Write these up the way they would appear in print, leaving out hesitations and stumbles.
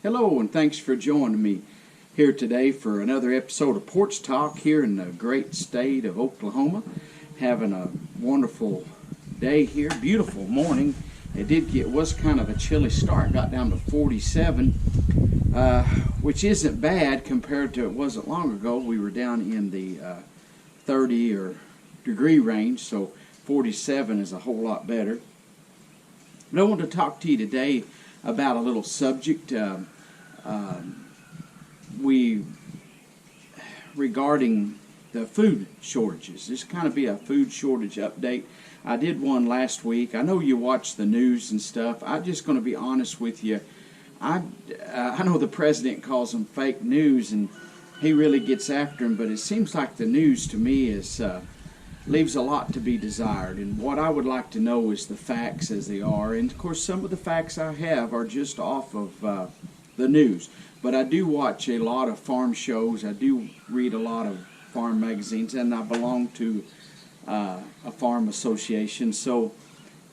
Hello, and thanks for joining me here today for another episode of Porch Talk here in the great state of Oklahoma. Having a wonderful day here, beautiful morning. It was kind of a chilly start, got down to 47, which isn't bad compared to it wasn't long ago. We were down in the 30 or degree range, so 47 is a whole lot better. But I want to talk to you today about a little subject regarding the food shortages. This kind of be a food shortage update. I did one last week. I know you watch the news and stuff. I'm just going to be honest with you. I know the president calls them fake news, and he really gets after them, but it seems like the news to me is leaves a lot to be desired. And what I would like to know is the facts as they are. And of course, some of the facts I have are just off of the news. But I do watch a lot of farm shows. I do read a lot of farm magazines, and I belong to a farm association.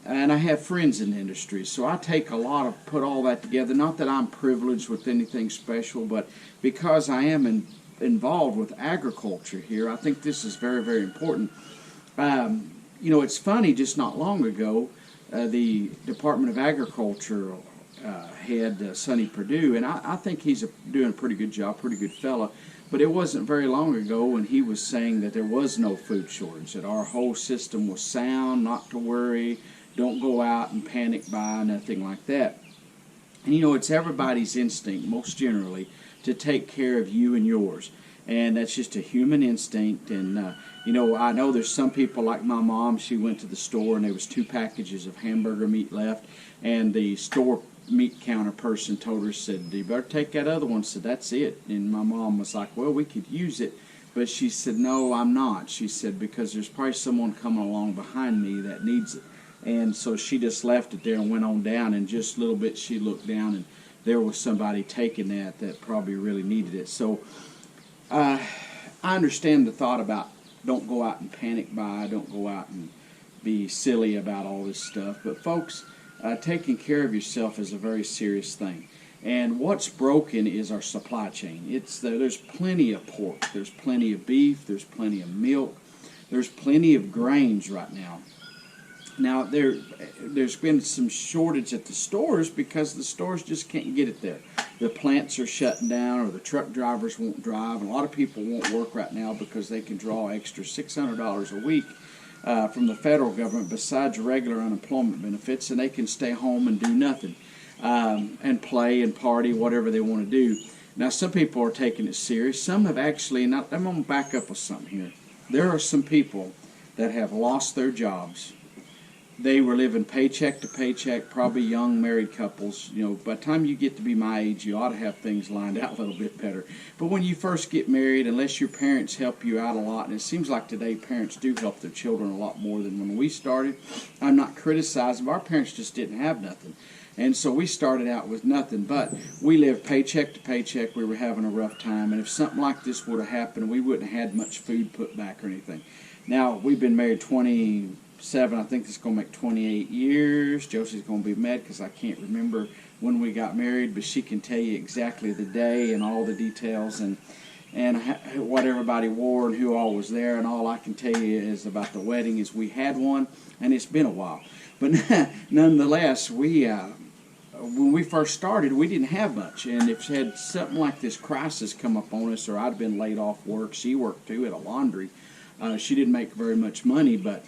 And I have friends in the industry. So I take put all that together. Not that I'm privileged with anything special, but because I am involved with agriculture here, I think this is very, very important. It's funny, just not long ago, the Department of Agriculture head, Sonny Perdue, and I think he's doing a pretty good job, pretty good fella, but it wasn't very long ago when he was saying that there was no food shortage, that our whole system was sound, not to worry, don't go out and panic buy, nothing like that. And it's everybody's instinct, most generally, to take care of you and yours. And that's just a human instinct. And, I know there's some people like my mom. She went to the store and there was 2 packages of hamburger meat left. And the store meat counter person told her, said, you better take that other one. Said, that's it. And my mom was like, well, we could use it. But she said, no, I'm not. She said, because there's probably someone coming along behind me that needs it. And so she just left it there and went on down. And just a little bit she looked down and there was somebody taking that probably really needed it. So I understand the thought about don't go out and panic buy, don't go out and be silly about all this stuff. But folks, taking care of yourself is a very serious thing. And what's broken is our supply chain. There's plenty of pork, there's plenty of beef, there's plenty of milk, there's plenty of grains right now. Now, there's been some shortage at the stores because the stores just can't get it there. The plants are shutting down, or the truck drivers won't drive. And a lot of people won't work right now because they can draw extra $600 a week from the federal government besides regular unemployment benefits, and they can stay home and do nothing and play and party, whatever they want to do. Now, some people are taking it serious. Some have actually, and I'm going to back up with something here. There are some people that have lost their jobs. They were living paycheck to paycheck, probably young married couples. By the time you get to be my age, you ought to have things lined out a little bit better. But when you first get married, unless your parents help you out a lot, and it seems like today parents do help their children a lot more than when we started. I'm not criticizing, but our parents just didn't have nothing. And so we started out with nothing, but we lived paycheck to paycheck. We were having a rough time, and if something like this would have happened, we wouldn't have had much food put back or anything. Now, we've been married 27, I think it's going to make 28 years. Josie's going to be mad because I can't remember when we got married, but she can tell you exactly the day and all the details and what everybody wore and who all was there. And all I can tell you is about the wedding is we had one, and it's been a while. But nonetheless, when we first started, we didn't have much. And if had something like this crisis come up on us, or I'd been laid off work, she worked too at a laundry. She didn't make very much money, but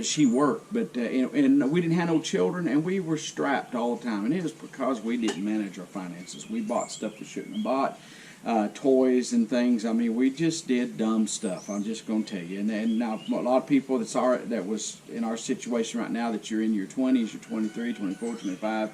she worked, and we didn't have no children, and we were strapped all the time, and it was because we didn't manage our finances. We bought stuff we shouldn't have bought, toys and things. I mean, we just did dumb stuff. I'm just going to tell you. And now a lot of people that was in our situation right now, that you're in your 20s, you're 23, 24, 25,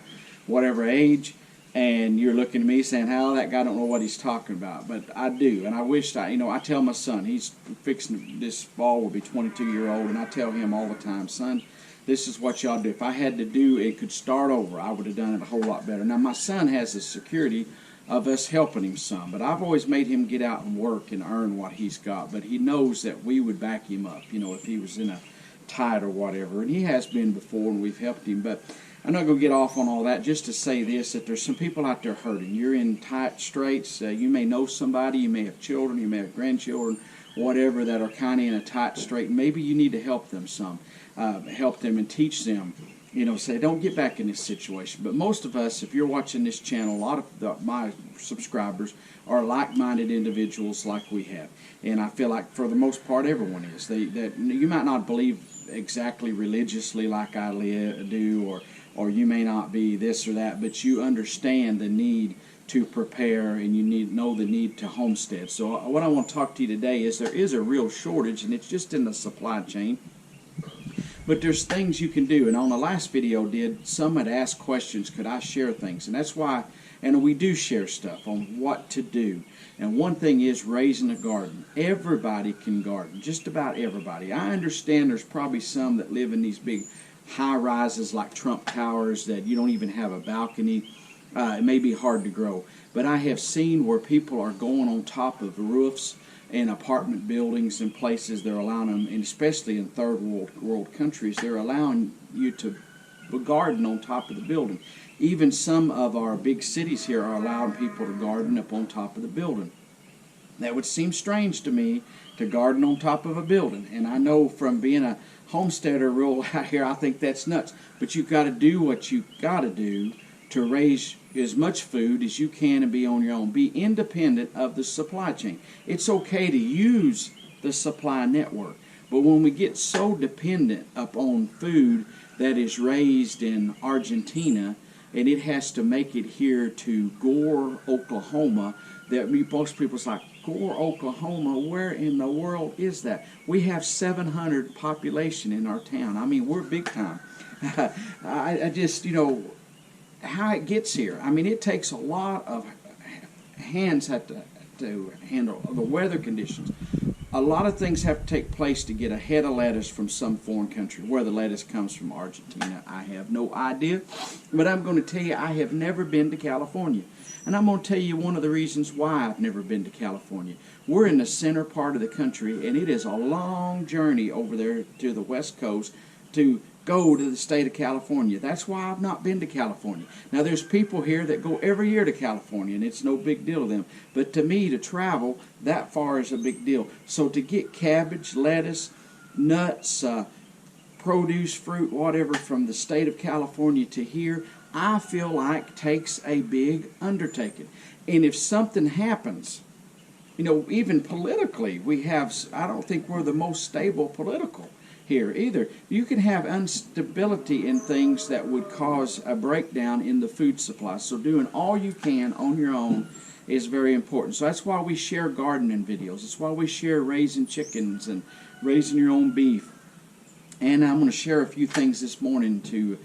whatever age, and you're looking at me saying, how that guy don't know what he's talking about. But I do, and I wish I tell my son, he's fixing, this fall will be 22-year-old, and I tell him all the time, son, this is what y'all do. If I had to do it, could start over, I would have done it a whole lot better. Now, my son has the security of us helping him some, but I've always made him get out and work and earn what he's got. But he knows that we would back him up, if he was in a tight or whatever, and he has been before, and we've helped him. But I'm not going to get off on all that, just to say this, that there's some people out there hurting. You're in tight straits. You may know somebody, you may have children, you may have grandchildren, whatever, that are kind of in a tight strait. Maybe you need to help them some, help them and teach them, say, don't get back in this situation. But most of us, if you're watching this channel, a lot of my subscribers are like-minded individuals like we have. And I feel like for the most part everyone is. That you might not believe exactly religiously like I do, or you may not be this or that, but you understand the need to prepare, and you know the need to homestead. So what I want to talk to you today is there is a real shortage, and it's just in the supply chain. But there's things you can do. And on the last video some had asked questions, could I share things? And that's why, and we do share stuff on what to do. And one thing is raising a garden. Everybody can garden, just about everybody. I understand there's probably some that live in these big high-rises like Trump Towers that you don't even have a balcony. It may be hard to grow. But I have seen where people are going on top of roofs in apartment buildings and places. They're allowing them, and especially in third world countries, they're allowing you to garden on top of the building. Even some of our big cities here are allowing people to garden up on top of the building. That would seem strange to me, to garden on top of a building. And I know from being a homesteader real out here, I think that's nuts. But you've got to do what you've got to do to raise as much food as you can and be on your own. Be independent of the supply chain. It's okay to use the supply network. But when we get so dependent upon food that is raised in Argentina, and it has to make it here to Gore, Oklahoma, that most people's like, Gore, Oklahoma, where in the world is that? We have 700 population in our town. I mean, we're big time. I just, how it gets here. I mean, it takes a lot of hands to handle the weather conditions. A lot of things have to take place to get a head of lettuce from some foreign country. Where the lettuce comes from, Argentina, I have no idea. But I'm going to tell you, I have never been to California. And I'm going to tell you one of the reasons why I've never been to California. We're in the center part of the country, and it is a long journey over there to the West Coast to go to the state of California. That's why I've not been to California. Now, there's people here that go every year to California, and it's no big deal to them. But to me, to travel that far is a big deal. So to get cabbage, lettuce, nuts, produce, fruit, whatever, from the state of California to here, I feel like takes a big undertaking. And if something happens, even politically, I don't think we're the most stable political here either. You can have instability in things that would cause a breakdown in the food supply. So doing all you can on your own is very important. So that's why we share gardening videos. That's why we share raising chickens and raising your own beef. And I'm going to share a few things this morning to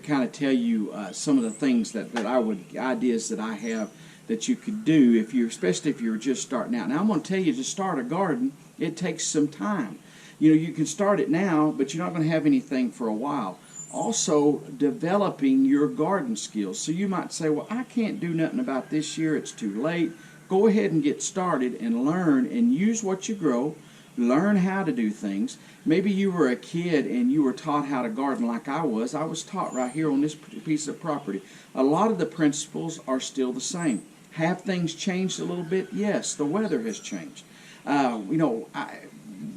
kind of tell you some of the things ideas that I have that you could do especially if you're just starting out. Now I'm going to tell you, to start a garden, it takes some time. You can start it now, but you're not going to have anything for a while. Also, developing your garden skills. So you might say, well, I can't do nothing about this year. It's too late. Go ahead and get started and learn and use what you grow. Learn how to do things. Maybe you were a kid and you were taught how to garden like I was. I was taught right here on this piece of property. A lot of the principles are still the same. Have things changed a little bit? Yes, the weather has changed.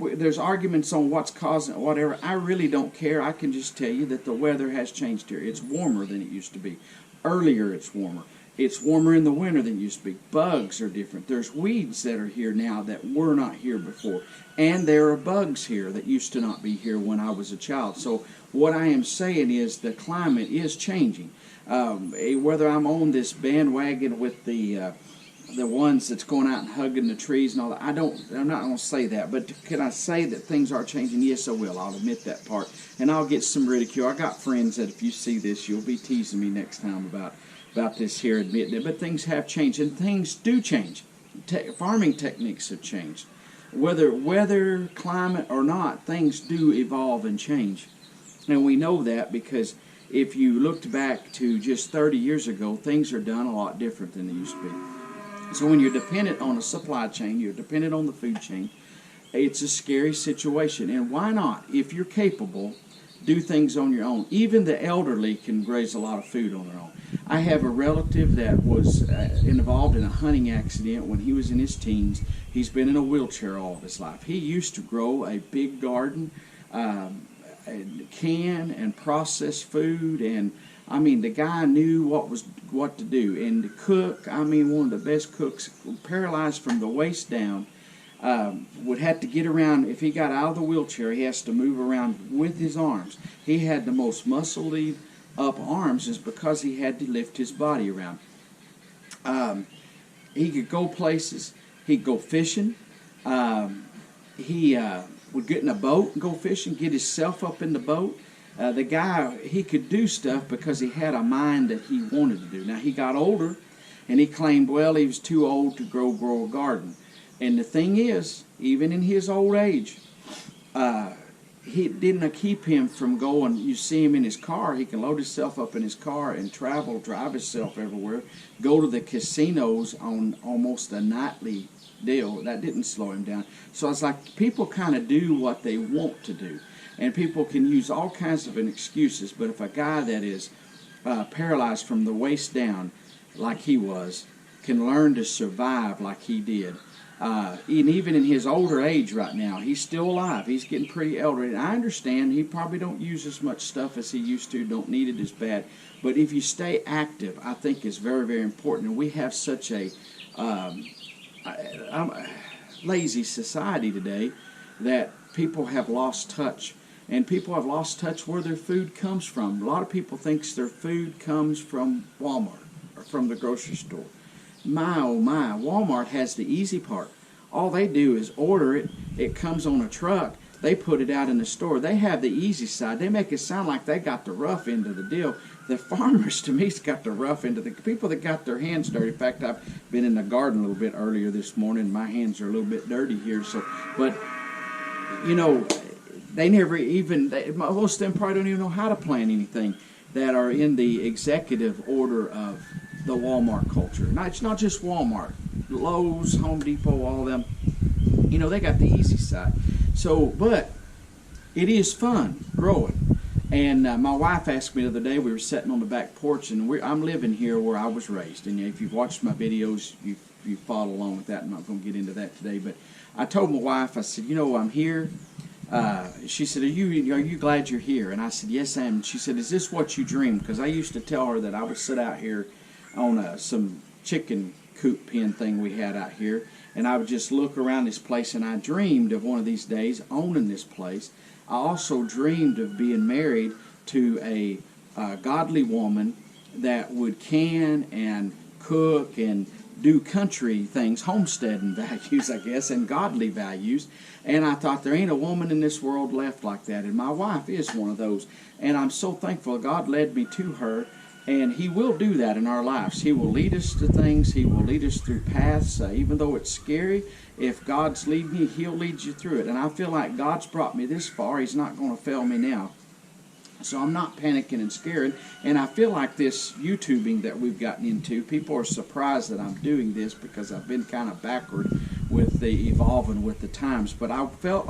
There's arguments on what's causing it, whatever. I really don't care. I can just tell you that the weather has changed here. It's warmer than it used to be. Earlier it's warmer. It's warmer in the winter than it used to be. Bugs are different. There's weeds that are here now that were not here before. And there are bugs here that used to not be here when I was a child. So what I am saying is the climate is changing. Whether I'm on this bandwagon with the ones that's going out and hugging the trees and all that, I'm not going to say that. But can I say that things are changing? Yes, I will. I'll admit that part. And I'll get some ridicule. I got friends that if you see this, you'll be teasing me next time about this here, admitting it. But things have changed, and things do change. Farming techniques have changed. Whether weather, climate, or not, things do evolve and change. And we know that because if you looked back to just 30 years ago, things are done a lot different than they used to be. So when you're dependent on a supply chain, you're dependent on the food chain, it's a scary situation. And why not? If you're capable, do things on your own. Even the elderly can graze a lot of food on their own. I have a relative that was involved in a hunting accident when he was in his teens. He's been in a wheelchair all of his life. He used to grow a big garden, and can and process food, and I mean, the guy knew what to do. And to cook, I mean, one of the best cooks, paralyzed from the waist down, would have to get around. If he got out of the wheelchair, he has to move around with his arms. He had the most muscly up arms, is because he had to lift his body around. He could go places. He'd go fishing. He would get in a boat and go fishing, get himself up in the boat. The guy, he could do stuff because he had a mind that he wanted to do. Now, he got older, and he claimed, well, he was too old to grow a garden. And the thing is, even in his old age, he didn't keep him from going. You see him in his car. He can load himself up in his car and travel, drive himself everywhere, go to the casinos on almost a nightly deal. That didn't slow him down. So it's like people kind of do what they want to do. And people can use all kinds of excuses, but if a guy that is paralyzed from the waist down, like he was, can learn to survive like he did, and even in his older age right now, he's still alive. He's getting pretty elderly. And I understand he probably don't use as much stuff as he used to, don't need it as bad. But if you stay active, I think is very, very important. And we have such a lazy society today that people have lost touch. And people have lost touch where their food comes from. A lot of people think their food comes from Walmart or from the grocery store. My, oh my, Walmart has the easy part. All they do is order it. It comes on a truck. They put it out in the store. They have the easy side. They make it sound like they got the rough end of the deal. The farmers, to me, got the rough end of the people that got their hands dirty. In fact, I've been in the garden a little bit earlier this morning. My hands are a little bit dirty here. But, you know, they never even, most of them probably don't even know how to plan anything that are in the executive order of the Walmart culture. Now, it's not just Walmart. Lowe's, Home Depot, all of them, you know, they got the easy side. So, but it is fun growing. And my wife asked me the other day, we were sitting on the back porch, and I'm living here where I was raised. And if you've watched my videos, you follow along with that. I'm not going to get into that today. But I told my wife, I said, you know, I'm here. She said, are you glad you're here? And I said, yes, I am. And she said, is this what you dream? Because I used to tell her that I would sit out here on some chicken coop pen thing we had out here, and I would just look around this place, and I dreamed of one of these days owning this place. I also dreamed of being married to a godly woman that would can and cook and do country things, homesteading values, I guess, and godly values. And I thought, there ain't a woman in this world left like that. And my wife is one of those. And I'm so thankful God led me to her. And He will do that in our lives. He will lead us to things. He will lead us through paths. Even though it's scary, if God's leading you, He'll lead you through it. And I feel like God's brought me this far. He's not going to fail me now. So I'm not panicking and scared. And I feel like this YouTubing that we've gotten into, people are surprised that I'm doing this because I've been kind of backward with the evolving with the times. But I felt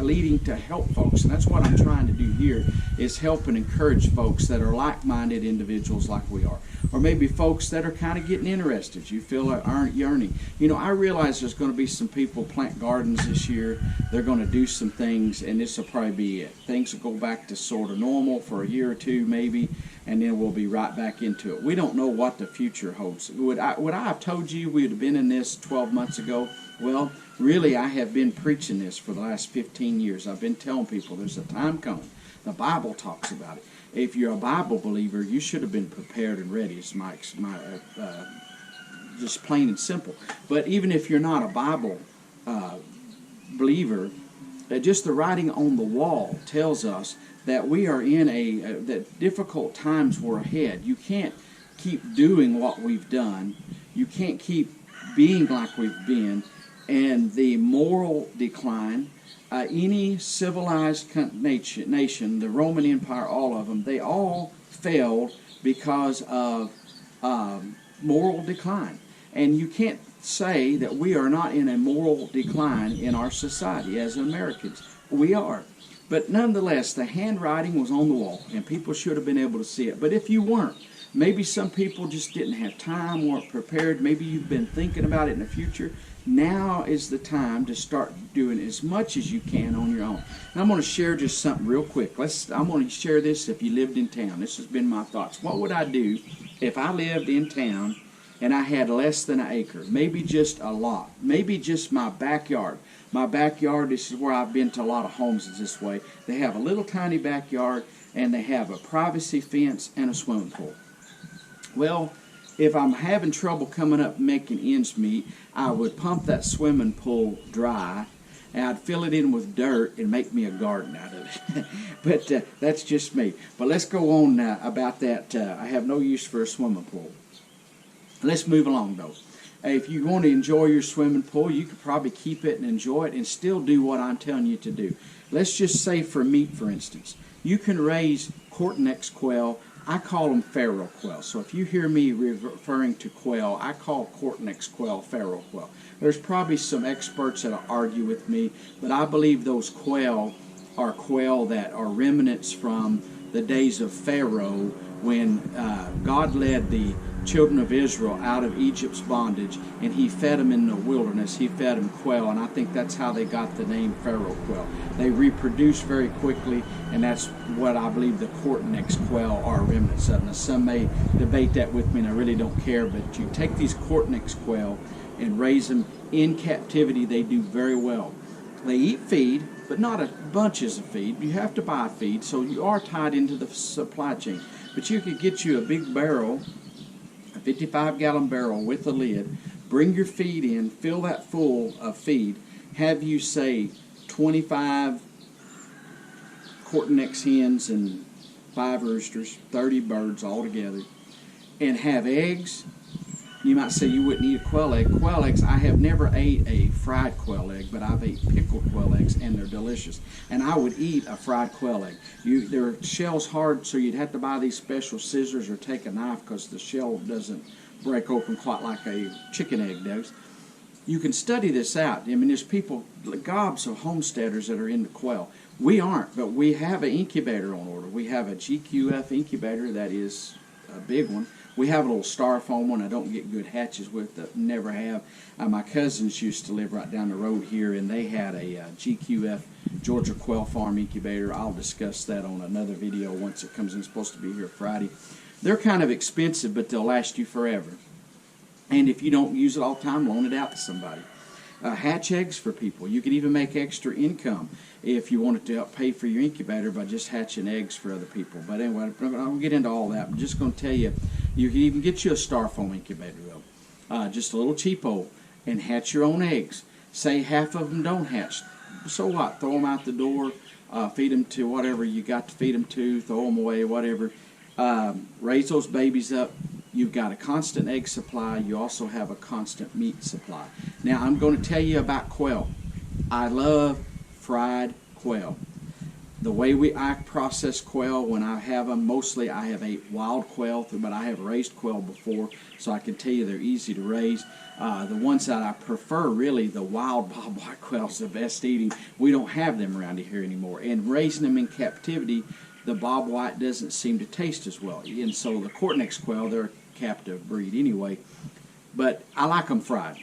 leading to help folks. And that's what I'm trying to do here, is help and encourage folks that are like-minded individuals like we are. Or maybe folks that are kind of getting interested. You feel like aren't yearning. You know, I realize there's going to be some people plant gardens this year. They're going to do some things, and this will probably be it. Things will go back to sort of normal for a year or two maybe, and then we'll be right back into it. We don't know what the future holds. Would I have told you we would have been in this 12 months ago? Well, really, I have been preaching this for the last 15 years. I've been telling people there's a time coming. The Bible talks about it. If you're a Bible believer, you should have been prepared and ready. It's just plain and simple. But even if you're not a Bible believer, just the writing on the wall tells us that we are in that difficult times were ahead. You can't keep doing what we've done. You can't keep being like we've been. And the moral decline, any civilized nation, the Roman Empire, all of them, they all failed because of moral decline. And you can't say that we are not in a moral decline in our society as Americans. We are. But nonetheless, the handwriting was on the wall, and people should have been able to see it. But if you weren't, maybe some people just didn't have time, weren't prepared, maybe you've been thinking about it in the future, now is the time to start doing as much as you can on your own. And I'm going to share just something real quick. I'm going to share this if you lived in town. This has been my thoughts. What would I do if I lived in town and I had less than an acre? Maybe just a lot. Maybe just my backyard. My backyard, this is where I've been to a lot of homes is this way. They have a little tiny backyard, and they have a privacy fence and a swimming pool. Well, if I'm having trouble coming up making ends meet, I would pump that swimming pool dry, and I'd fill it in with dirt and make me a garden out of it. But that's just me. But let's go on about that. I have no use for a swimming pool. Let's move along, though. If you want to enjoy your swimming pool, you could probably keep it and enjoy it and still do what I'm telling you to do. Let's just say for meat, for instance. You can raise Cortnex quail. I call them pharaoh quail. So if you hear me referring to quail, I call Cortnex quail pharaoh quail. There's probably some experts that'll argue with me, but I believe those quail that are remnants from the days of Pharaoh when God led the children of Israel out of Egypt's bondage, and he fed them in the wilderness. He fed them quail, and I think that's how they got the name pharaoh quail. They reproduce very quickly, and that's what I believe the Cortnex quail are remnants of. Now, some may debate that with me, and I really don't care, but you take these Cortnex quail and raise them in captivity, they do very well. They eat feed, but not a bunches of feed. You have to buy feed, so you are tied into the supply chain. But you could get you a big barrel, a 55-gallon barrel with a lid, bring your feed in, fill that full of feed, have you say 25 Cortnex hens and 5 roosters, 30 birds all together, and have eggs. You might say you wouldn't eat a quail egg. Quail eggs, I have never ate a fried quail egg, but I've ate pickled quail eggs, and they're delicious. And I would eat a fried quail egg. Their shell's hard, so you'd have to buy these special scissors or take a knife because the shell doesn't break open quite like a chicken egg does. You can study this out. I mean, there's people, gobs of homesteaders that are into quail. We aren't, but we have an incubator on order. We have a GQF incubator that is a big one. We have a little styrofoam one I don't get good hatches with, that never have. My cousins used to live right down the road here, and they had a GQF, Georgia Quail Farm incubator. I'll discuss that on another video once it comes in. It's supposed to be here Friday. They're kind of expensive, but they'll last you forever. And if you don't use it all the time, loan it out to somebody. Hatch eggs for people. You can even make extra income if you wanted to help pay for your incubator by just hatching eggs for other people. But anyway, I won't get into all that. I'm just going to tell you, you can even get you a styrofoam incubator, though. Just a little cheapo, and hatch your own eggs. Say half of them don't hatch. So what? Throw them out the door, feed them to whatever you got to feed them to, throw them away, whatever. Raise those babies up. You've got a constant egg supply. You also have a constant meat supply. Now, I'm going to tell you about quail. I love fried quail. The way I process quail when I have them, mostly I have ate wild quail, but I have raised quail before, so I can tell you they're easy to raise. The ones that I prefer, really, the wild bobwhite quail is the best eating. We don't have them around here anymore. And raising them in captivity, the bobwhite doesn't seem to taste as well. And so the Cortnex quail, they're a captive breed anyway. But I like them fried.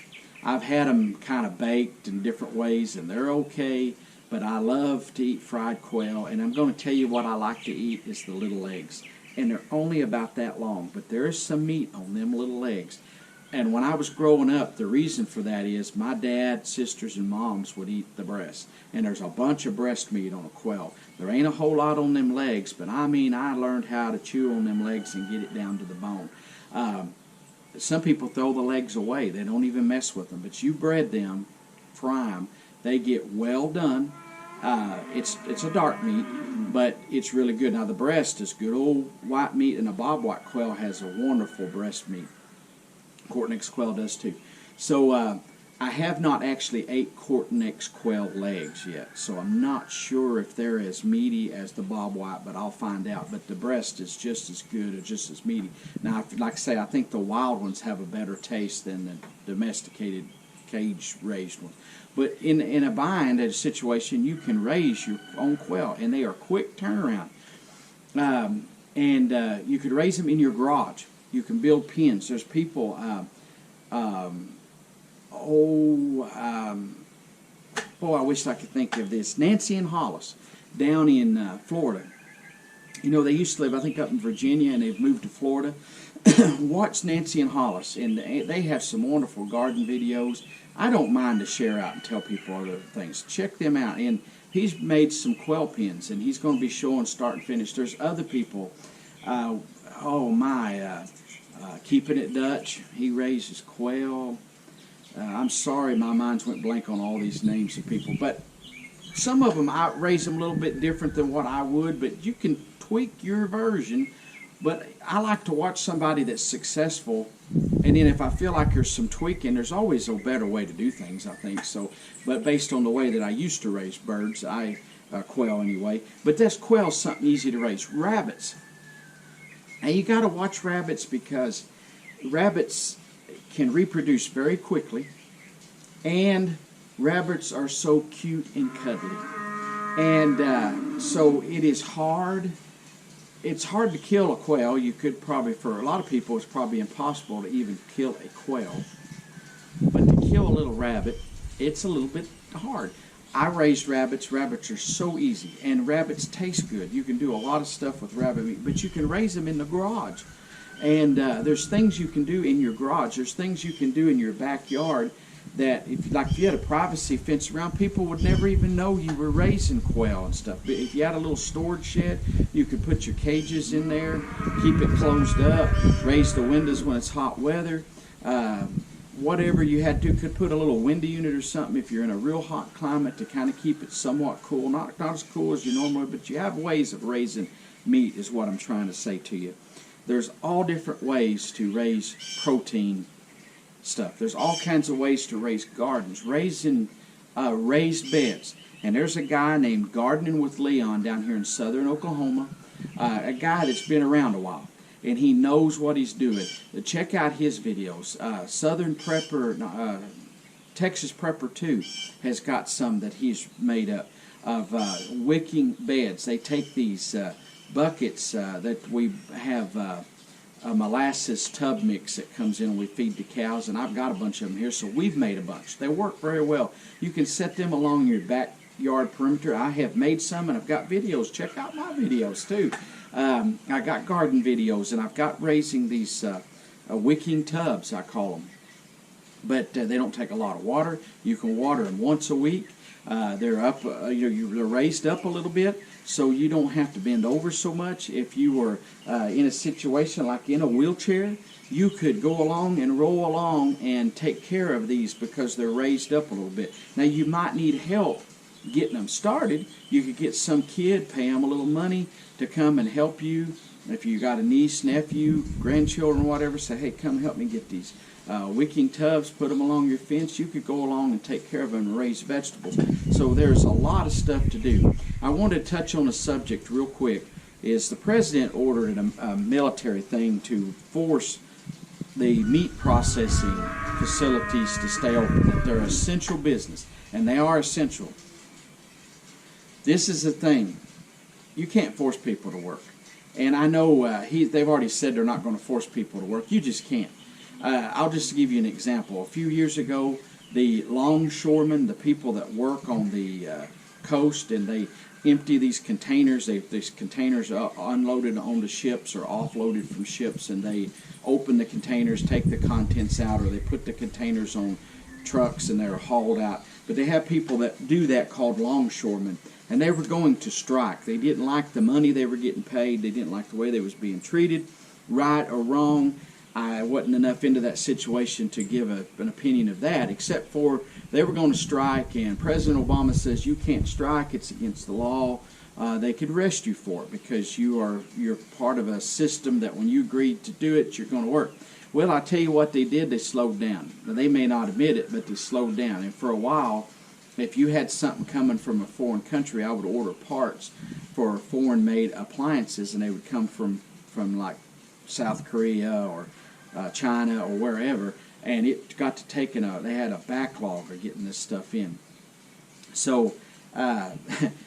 I've had them kind of baked in different ways, and they're okay. But I love to eat fried quail, and I'm going to tell you what I like to eat is the little eggs. And they're only about that long, but there is some meat on them little eggs. And when I was growing up, the reason for that is my dad, sisters, and moms would eat the breast. And there's a bunch of breast meat on a quail. There ain't a whole lot on them legs, but I mean, I learned how to chew on them legs and get it down to the bone. Some people throw the legs away. They don't even mess with them. But you bread them, fry them, they get well done. It's a dark meat, but it's really good. Now, the breast is good old white meat, and a bobwhite quail has a wonderful breast meat. Cortnex quail does too. So I have not actually ate Cortnex quail legs yet, so I'm not sure if they're as meaty as the bobwhite, but I'll find out. But the breast is just as good or just as meaty. Now, like I say, I think the wild ones have a better taste than the domesticated cage raised ones. But in a bind, at a situation, you can raise your own quail, and they are quick turnaround. You could raise them in your garage. You can build pens. There's people, I wish I could think of this. Nancy and Hollis down in Florida. You know, they used to live, I think, up in Virginia, and they've moved to Florida. Watch Nancy and Hollis, and they have some wonderful garden videos. I don't mind to share out and tell people other things. Check them out. And he's made some quail pens, and he's going to be showing start and finish. There's other people. Keeping It Dutch. He raises quail. I'm sorry, my mind's went blank on all these names of people, but some of them I raise them a little bit different than what I would, but you can tweak your version. But I like to watch somebody that's successful, and then if I feel like there's some tweaking, there's always a better way to do things, I think. So, but based on the way that I used to raise birds, quail anyway. But this quail's something easy to raise. Rabbits. Now you got to watch rabbits, because rabbits can reproduce very quickly, and rabbits are so cute and cuddly. And so it is hard. It's hard to kill a quail. You could probably, for a lot of people, it's probably impossible to even kill a quail. But to kill a little rabbit, it's a little bit hard. I raised rabbits. Rabbits are so easy, and rabbits taste good. You can do a lot of stuff with rabbit meat, but you can raise them in the garage. And there's things you can do in your garage. There's things you can do in your backyard that, if you had a privacy fence around, people would never even know you were raising quail and stuff. But if you had a little storage shed, you could put your cages in there, keep it closed up, raise the windows when it's hot weather. Whatever you had to, could put a little window unit or something if you're in a real hot climate to kind of keep it somewhat cool. Not as cool as you normally, but you have ways of raising meat, is what I'm trying to say to you. There's all different ways to raise protein stuff. There's all kinds of ways to raise gardens, raising raised beds. And there's a guy named Gardening with Leon down here in southern Oklahoma, a guy that's been around a while, and he knows what he's doing. Check out his videos. Texas Prepper 2 has got some that he's made up of wicking beds. They take these buckets that we have a molasses tub mix that comes in and we feed the cows, and I've got a bunch of them here, so we've made a bunch. They work very well. You can set them along your backyard perimeter. I have made some, and I've got videos. Check out my videos too. I got garden videos, and I've got raising these wicking tubs, I call them. But they don't take a lot of water. You can water them once a week. They're up, they're raised up a little bit, so you don't have to bend over so much. If you were in a situation like in a wheelchair, you could go along and roll along and take care of these because they're raised up a little bit. Now you might need help getting them started. You could get some kid, pay them a little money to come and help you. If you got a niece, nephew, grandchildren, whatever, say, hey, come help me get these wicking tubs, put them along your fence. You could go along and take care of them and raise vegetables. So there's a lot of stuff to do. I want to touch on a subject real quick. Is the president ordered a military thing to force the meat processing facilities to stay open, that they're essential business, and they are essential. This is the thing. You can't force people to work. And I know they've already said they're not going to force people to work. You just can't. I'll just give you an example. A few years ago, the longshoremen, the people that work on the coast, and they empty these containers. These containers are unloaded onto ships or offloaded from ships, and they open the containers, take the contents out, or they put the containers on trucks and they're hauled out. But they have people that do that called longshoremen, and they were going to strike. They didn't like the money they were getting paid. They didn't like the way they was being treated, right or wrong. I wasn't enough into that situation to give an opinion of that, except for they were going to strike, and President Obama says you can't strike, it's against the law. They could arrest you for it because you're part of a system that when you agreed to do it, you're going to work. Well, I tell you what they did, they slowed down. Now, they may not admit it, but they slowed down. And for a while, if you had something coming from a foreign country, I would order parts for foreign-made appliances, and they would come from like South Korea or China or wherever, and it got to taking they had a backlog of getting this stuff in. So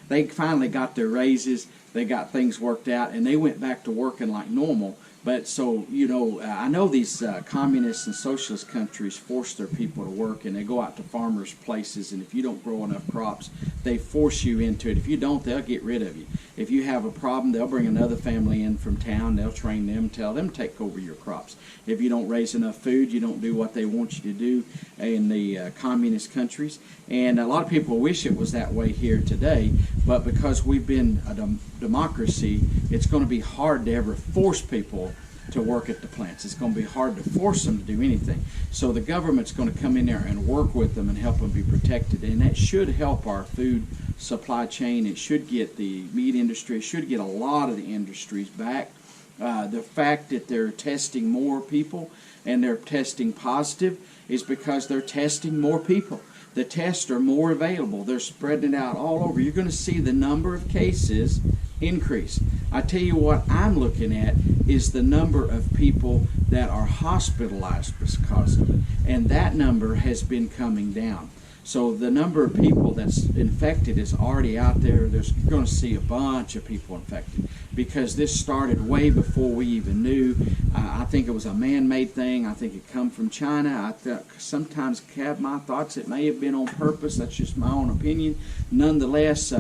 they finally got their raises, they got things worked out, and they went back to working like normal. But so, I know these communist and socialist countries force their people to work, and they go out to farmers' places, and if you don't grow enough crops, they force you into it. If you don't, they'll get rid of you. If you have a problem, they'll bring another family in from town, they'll train them, tell them to take over your crops. If you don't raise enough food, you don't do what they want you to do in the communist countries. And a lot of people wish it was that way here today, but because we've been a democracy, it's going to be hard to ever force people to work at the plants. It's going to be hard to force them to do anything. So the government's going to come in there and work with them and help them be protected, and that should help our food supply chain. It should get the meat industry, it should get a lot of the industries back. The fact that they're testing more people and they're testing positive is because they're testing more people. The tests are more available. They're spreading it out all over. You're going to see the number of cases increase. I tell you what I'm looking at is the number of people that are hospitalized because of it, and that number has been coming down. So the number of people that's infected is already out there. You're going to see a bunch of people infected because this started way before we even knew. I think it was a man-made thing. I think it come from China. I sometimes have my thoughts it may have been on purpose. That's just my own opinion. Nonetheless,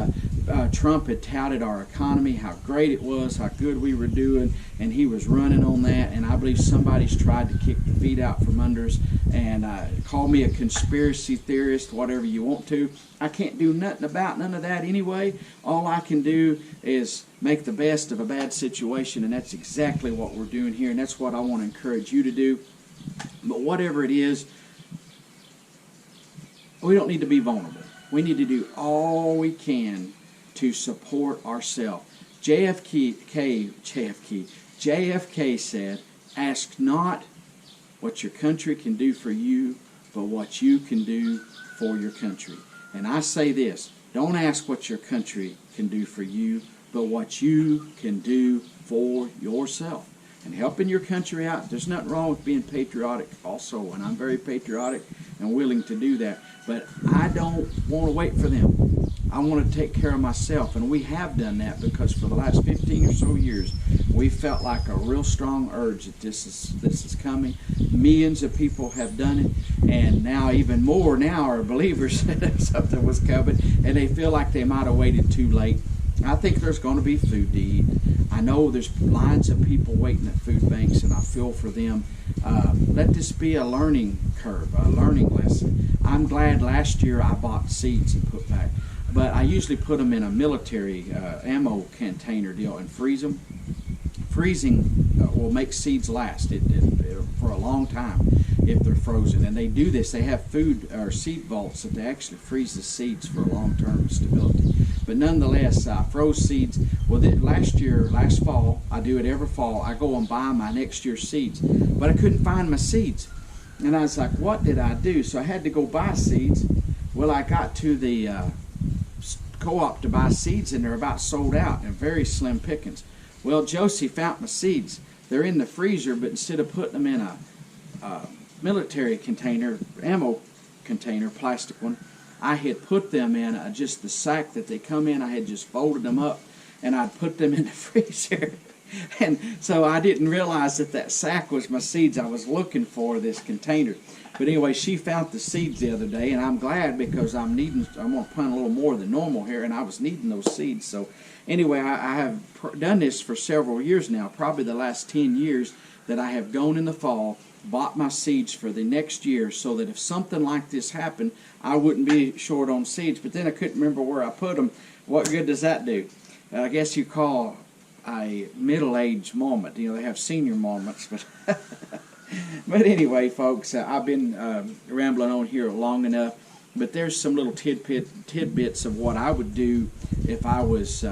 Trump had touted our economy, how great it was, how good we were doing, and he was running on that. And I believe somebody's tried to kick the feet out from under us and call me a conspiracy theorist, whatever you want to. I can't do nothing about none of that anyway. All I can do is make the best of a bad situation, and that's exactly what we're doing here, and that's what I want to encourage you to do. But whatever it is, we don't need to be vulnerable. We need to do all we can to support ourselves. JFK said, "Ask not what your country can do for you, but what you can do for your country." And I say this, don't ask what your country can do for you, but what you can do for yourself. And helping your country out, there's nothing wrong with being patriotic also, and I'm very patriotic and willing to do that. But I don't want to wait for them. I want to take care of myself, and we have done that because for the last 15 or so years, we felt like a real strong urge that this is coming. Millions of people have done it, and now even more now are believers that something was coming, and they feel like they might have waited too late. I think there's going to be food to eat. I know there's lines of people waiting at food banks, and I feel for them. Let this be a learning curve, a learning lesson. I'm glad last year I bought seeds and put back, but I usually put them in a military ammo container deal and freeze them. Freezing will make seeds last for a long time if they're frozen, and they do this. They have food or seed vaults that they actually freeze the seeds for long-term stability. But nonetheless, froze seeds. Well, last fall, I do it every fall. I go and buy my next year's seeds, but I couldn't find my seeds, and I was like, "What did I do?" So I had to go buy seeds. Well, I got to the co-op to buy seeds, and they're about sold out and very slim pickings. Well, Josie found my seeds. They're in the freezer, but instead of putting them in a military container, ammo container, plastic one, I had put them in just the sack that they come in. I had just folded them up, and I'd put them in the freezer. And so I didn't realize that sack was my seeds. I was looking for this container. But anyway, she found the seeds the other day, and I'm glad because I'm going to plant a little more than normal here, and I was needing those seeds. So anyway, I have done this for several years now, probably the last 10 years, that I have gone in the fall, bought my seeds for the next year so that if something like this happened, I wouldn't be short on seeds. But then I couldn't remember where I put them. What good does that do? I guess you call a middle-age moment. You know, they have senior moments, but but anyway, folks, I've been rambling on here long enough, but there's some little tidbits of what I would do if I was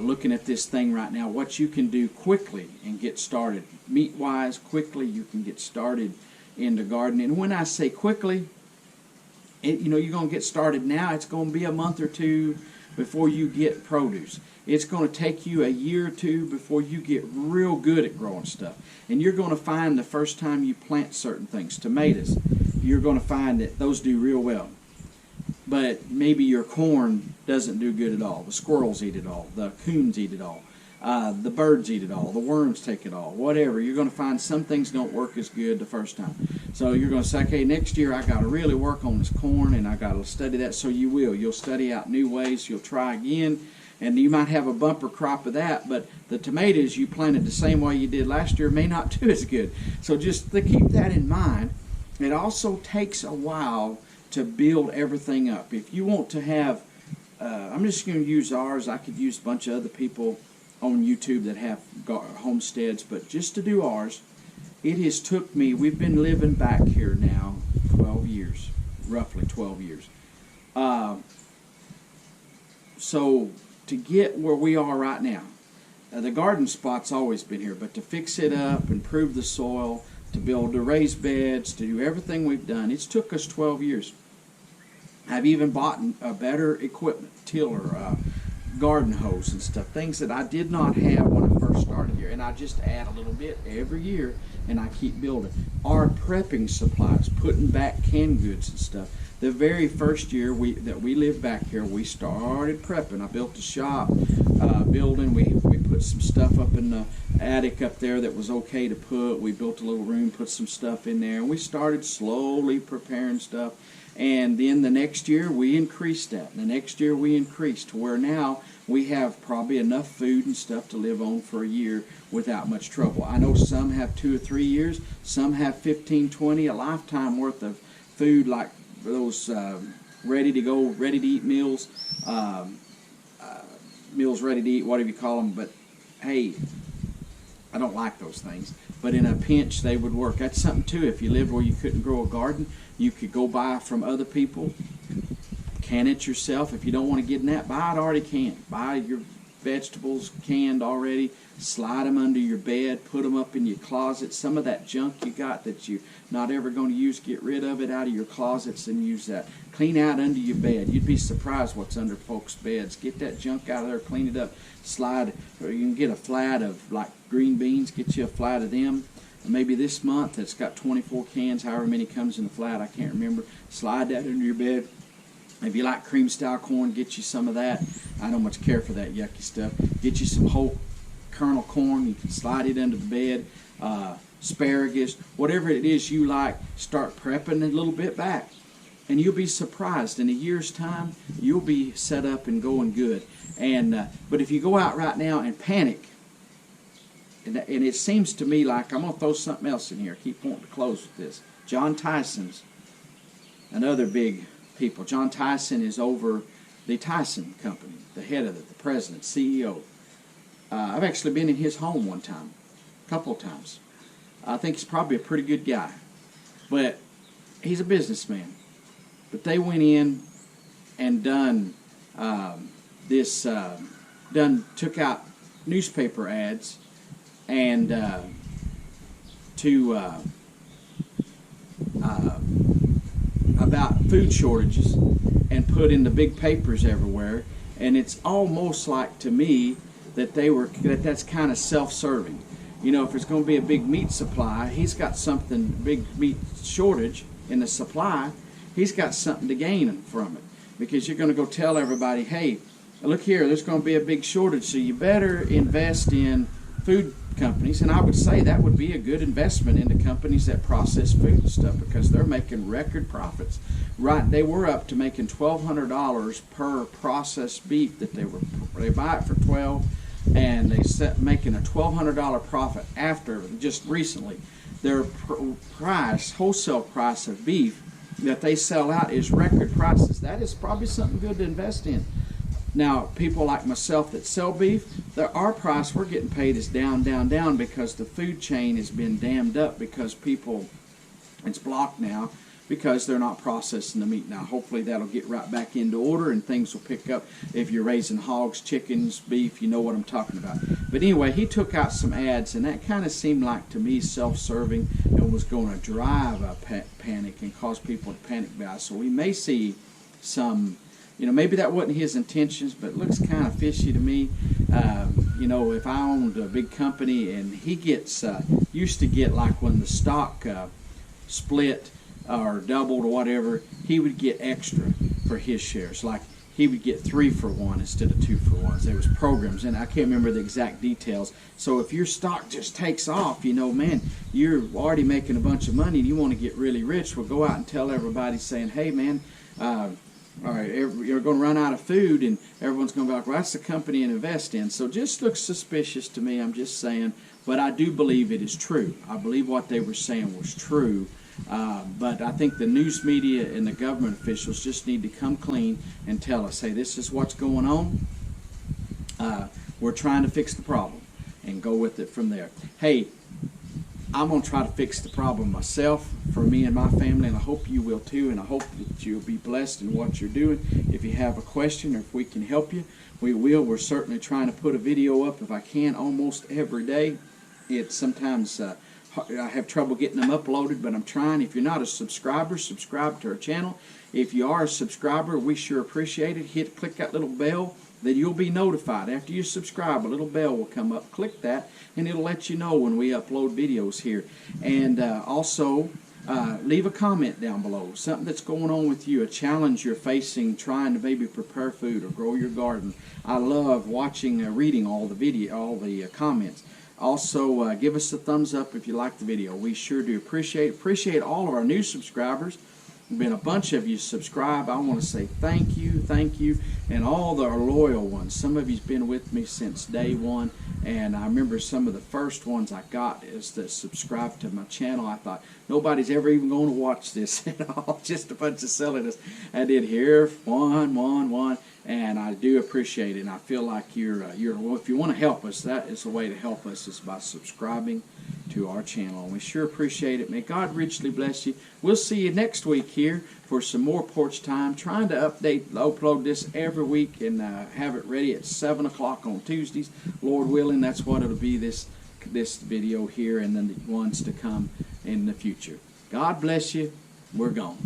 looking at this thing right now, what you can do quickly and get started. Meat-wise, quickly you can get started in the garden. And when I say quickly, you're going to get started now. It's going to be a month or two before you get produce. It's going to take you a year or two before you get real good at growing stuff. And you're going to find the first time you plant certain things, tomatoes, you're going to find that those do real well. But maybe your corn doesn't do good at all. The squirrels eat it all. The coons eat it all. The birds eat it all. The worms take it all. Whatever. You're going to find some things don't work as good the first time. So you're going to say, okay, next year I got to really work on this corn, and I got to study that. So you will. You'll study out new ways. You'll try again. And you might have a bumper crop of that, but the tomatoes you planted the same way you did last year may not do as good. So just to keep that in mind. It also takes a while to build everything up. If you want to have, I'm just going to use ours. I could use a bunch of other people on YouTube that have homesteads, but just to do ours, it has took me, we've been living back here now 12 years, roughly 12 years. So to get where we are right now, the garden spot's always been here, but to fix it up, improve the soil, to build the raised beds, to do everything we've done, it's took us 12 years. I've even bought better equipment, tiller, garden hose and stuff, things that I did not have when I first started here, and I just add a little bit every year, and I keep building. Our prepping supplies, putting back canned goods and stuff. The very first year that we lived back here, we started prepping. I built a shop building. We put some stuff up in the attic up there that was okay to put. We built a little room, put some stuff in there, and we started slowly preparing stuff. And then the next year we increased that. The next year we increased to where now we have probably enough food and stuff to live on for a year without much trouble. I know some have 2 or 3 years, some have 15, 20, a lifetime worth of food, like those ready to go, ready to eat meals, meals ready to eat, whatever you call them. But hey, I don't like those things. But in a pinch, they would work. That's something too. If you lived where you couldn't grow a garden, you could go buy from other people, can it yourself. If you don't want to get in that, buy it already canned. Buy your vegetables canned already, slide them under your bed, put them up in your closet. Some of that junk you got that you're not ever going to use, get rid of it out of your closets and use that. Clean out under your bed. You'd be surprised what's under folks' beds. Get that junk out of there, clean it up, slide, or you can get a flat of like green beans, get you a flat of them. Maybe this month it's got 24 cans, however many comes in the flat, I can't remember. Slide that under your bed. If you like cream style corn, get you some of that. I don't much care for that yucky stuff. Get you some whole kernel corn. You can slide it under the bed. Asparagus, whatever it is you like, start prepping a little bit back. And you'll be surprised. In a year's time, you'll be set up and going good. And but if you go out right now and panic, and it seems to me like, I'm going to throw something else in here. I keep wanting to close with this. John Tyson's another big people. John Tyson is over the Tyson Company, the head of it, the president, CEO. I've actually been in his home one time, a couple of times. I think he's probably a pretty good guy. But he's a businessman. But they went in and took out newspaper ads and about food shortages and put in the big papers everywhere, and it's almost like to me that that's kind of self-serving. You know, if there's going to be a big meat supply, he's got something, big meat shortage in the supply, he's got something to gain from it, because you're going to go tell everybody, hey, look here, there's going to be a big shortage, so you better invest in food companies. And I would say that would be a good investment into companies that process food and stuff, because they're making record profits. Right, they were up to making $1,200 per processed beef that they buy it for $12, and they set making a $1,200 profit after just recently. Their wholesale price of beef that they sell out is record prices. That is probably something good to invest in. Now, people like myself that sell beef, our price we're getting paid is down, down, down, because the food chain has been dammed up, because it's blocked now because they're not processing the meat. Now, hopefully that'll get right back into order and things will pick up. If you're raising hogs, chickens, beef, you know what I'm talking about. But anyway, he took out some ads, and that kind of seemed like to me self-serving and was going to drive a panic and cause people to panic buy. So we may see some, maybe that wasn't his intentions, but it looks kind of fishy to me. You know, if I owned a big company and he gets, used to get like when the stock split or doubled or whatever, he would get extra for his shares. Like he would get 3 for 1 instead of 2 for 1. There was programs, and I can't remember the exact details. So if your stock just takes off, you know, man, you're already making a bunch of money and you want to get really rich, well, go out and tell everybody saying, hey, man, all right, you're going to run out of food, and everyone's going to be like, well, that's the company to invest in. So just looks suspicious to me, I'm just saying. But I do believe it is true. I believe what they were saying was true. But I think the news media and the government officials just need to come clean and tell us, hey, this is what's going on. We're trying to fix the problem and go with it from there. Hey, I'm going to try to fix the problem myself for me and my family, and I hope you will too, and I hope that you'll be blessed in what you're doing. If you have a question or if we can help you, we will. We're certainly trying to put a video up if I can almost every day. It's sometimes I have trouble getting them uploaded, but I'm trying. If you're not a subscriber, subscribe to our channel. If you are a subscriber, we sure appreciate it. Click that little bell, then you'll be notified. After you subscribe, a little bell will come up. Click that, and it'll let you know when we upload videos here. And also, leave a comment down below. Something that's going on with you, a challenge you're facing, trying to maybe prepare food or grow your garden. I love watching, reading all the comments. Also, give us a thumbs up if you like the video. We sure do appreciate all of our new subscribers. Been a bunch of you subscribe. I want to say thank you, and all our loyal ones. Some of you's been with me since day one, and I remember some of the first ones I got is to subscribe to my channel. I thought nobody's ever even going to watch this at all, just a bunch of silliness. I did here one, and I do appreciate it. And I feel like well, if you want to help us, that is the way to help us, is by subscribing to our channel. And we sure appreciate it. May God richly bless you. We'll see you next week here for some more Porch Time. Trying to upload this every week and have it ready at 7 o'clock on Tuesdays. Lord willing, that's what it'll be, this video here, and then the ones to come in the future. God bless you. We're gone.